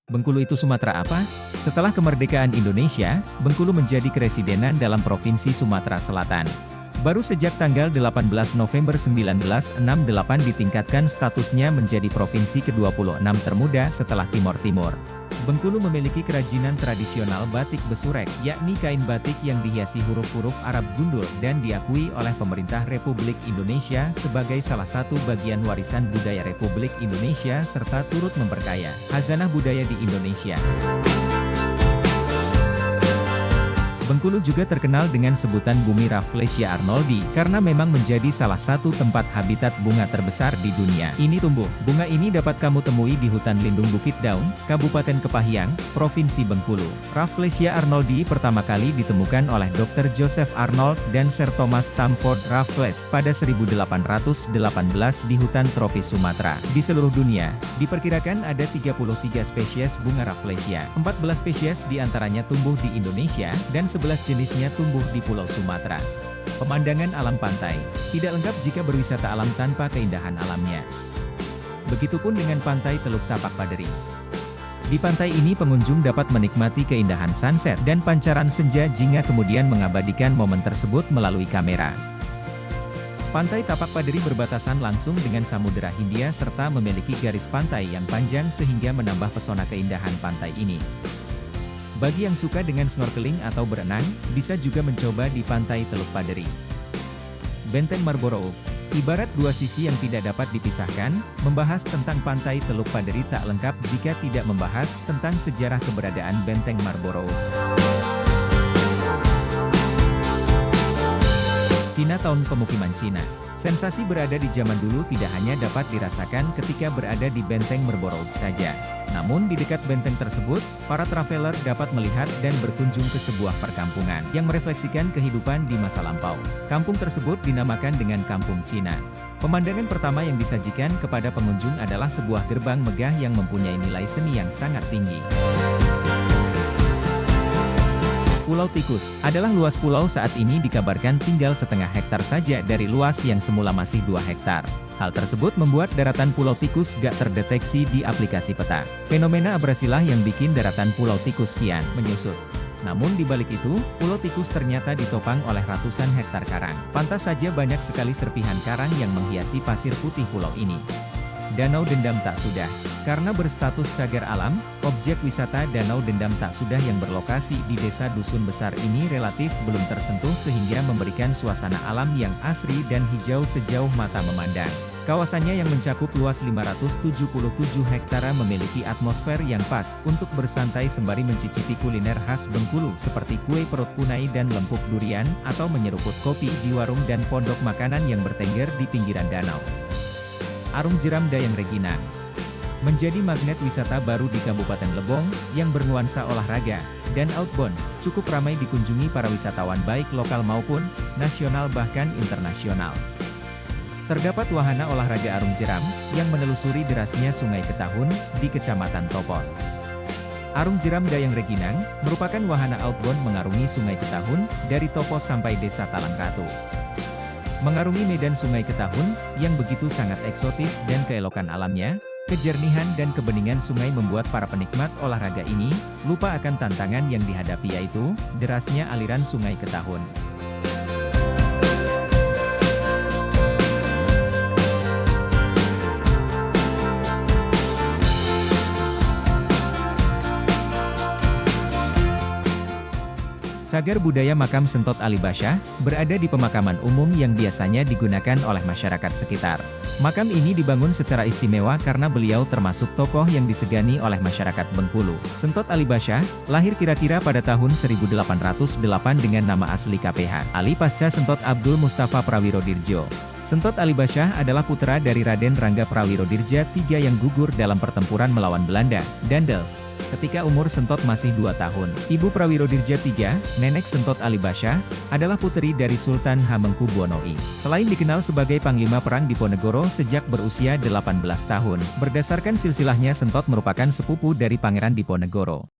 Bengkulu itu Sumatera apa? Setelah kemerdekaan Indonesia, Bengkulu menjadi keresidenan dalam Provinsi Sumatera Selatan. Baru sejak tanggal 18 November 1968 ditingkatkan statusnya menjadi provinsi ke-26 termuda setelah Timor Timur. Bengkulu memiliki kerajinan tradisional batik besurek, yakni kain batik yang dihiasi huruf-huruf Arab gundul dan diakui oleh pemerintah Republik Indonesia sebagai salah satu bagian warisan budaya Republik Indonesia serta turut memperkaya khazanah budaya di Indonesia. Bengkulu juga terkenal dengan sebutan Bumi Rafflesia arnoldii, karena memang menjadi salah satu tempat habitat bunga terbesar di dunia. Ini tumbuh. Bunga ini dapat kamu temui di hutan lindung Bukit Daun, Kabupaten Kepahyang, Provinsi Bengkulu. Rafflesia arnoldii pertama kali ditemukan oleh Dr. Joseph Arnold dan Sir Thomas Stamford Raffles pada 1818 di hutan tropis Sumatera. Di seluruh dunia, diperkirakan ada 33 spesies bunga Rafflesia. 14 spesies diantaranya tumbuh di Indonesia, dan 11 jenisnya tumbuh di Pulau Sumatera. Pemandangan alam pantai tidak lengkap jika berwisata alam tanpa keindahan alamnya. Begitupun dengan Pantai Teluk Tapak Paderi. Di pantai ini pengunjung dapat menikmati keindahan sunset dan pancaran senja jika kemudian mengabadikan momen tersebut melalui kamera. Pantai Tapak Paderi berbatasan langsung dengan Samudera Hindia serta memiliki garis pantai yang panjang sehingga menambah pesona keindahan pantai ini. Bagi yang suka dengan snorkeling atau berenang, bisa juga mencoba di Pantai Teluk Paderi. Benteng Marlborough, ibarat dua sisi yang tidak dapat dipisahkan, membahas tentang Pantai Teluk Paderi tak lengkap jika tidak membahas tentang sejarah keberadaan Benteng Marlborough. Cina tahun pemukiman Cina. Sensasi berada di zaman dulu tidak hanya dapat dirasakan ketika berada di Benteng Marlborough saja. Namun di dekat benteng tersebut, para traveler dapat melihat dan berkunjung ke sebuah perkampungan yang merefleksikan kehidupan di masa lampau. Kampung tersebut dinamakan dengan Kampung Cina. Pemandangan pertama yang disajikan kepada pengunjung adalah sebuah gerbang megah yang mempunyai nilai seni yang sangat tinggi. Pulau Tikus adalah luas pulau saat ini dikabarkan tinggal setengah hektar saja dari luas yang semula masih 2 hektar. Hal tersebut membuat daratan Pulau Tikus gak terdeteksi di aplikasi peta. Fenomena abrasilah yang bikin daratan Pulau Tikus kian menyusut. Namun di balik itu, Pulau Tikus ternyata ditopang oleh ratusan hektar karang. Pantas saja banyak sekali serpihan karang yang menghiasi pasir putih pulau ini. Danau Dendam Tak Sudah. Karena berstatus cagar alam, objek wisata Danau Dendam Tak Sudah yang berlokasi di Desa Dusun Besar ini relatif belum tersentuh sehingga memberikan suasana alam yang asri dan hijau sejauh mata memandang. Kawasannya yang mencakup luas 577 hektare memiliki atmosfer yang pas untuk bersantai sembari mencicipi kuliner khas Bengkulu seperti kue perut kunai dan lempuk durian, atau menyeruput kopi di warung dan pondok makanan yang bertengger di pinggiran danau. Arung Jeram Dayang Reginang menjadi magnet wisata baru di Kabupaten Lebong, yang bernuansa olahraga dan outbound, cukup ramai dikunjungi para wisatawan baik lokal maupun nasional bahkan internasional. Terdapat wahana olahraga arung jeram, yang menelusuri derasnya Sungai Ketahun, di Kecamatan Topos. Arung Jeram Dayang Reginang, merupakan wahana outbound mengarungi Sungai Ketahun, dari Topos sampai Desa Talangratu. Mengarungi medan Sungai Ketahun, yang begitu sangat eksotis dan keelokan alamnya, kejernihan dan kebeningan sungai membuat para penikmat olahraga ini, lupa akan tantangan yang dihadapi yaitu, derasnya aliran Sungai Ketahun. Cagar budaya Makam Sentot Alibasyah, berada di pemakaman umum yang biasanya digunakan oleh masyarakat sekitar. Makam ini dibangun secara istimewa karena beliau termasuk tokoh yang disegani oleh masyarakat Bengkulu. Sentot Alibasyah, lahir kira-kira pada tahun 1808 dengan nama asli KPH, Ali Pasca Sentot Abdul Mustafa Prawirodirjo. Sentot Alibasyah adalah putra dari Raden Rangga Prawirodirja III yang gugur dalam pertempuran melawan Belanda, Daendels, ketika umur Sentot masih 2 tahun. Ibu Prawirodirja III, nenek Sentot Alibasyah, adalah putri dari Sultan Hamengkubuwono I. Selain dikenal sebagai Panglima Perang Diponegoro sejak berusia 18 tahun, berdasarkan silsilahnya Sentot merupakan sepupu dari Pangeran Diponegoro.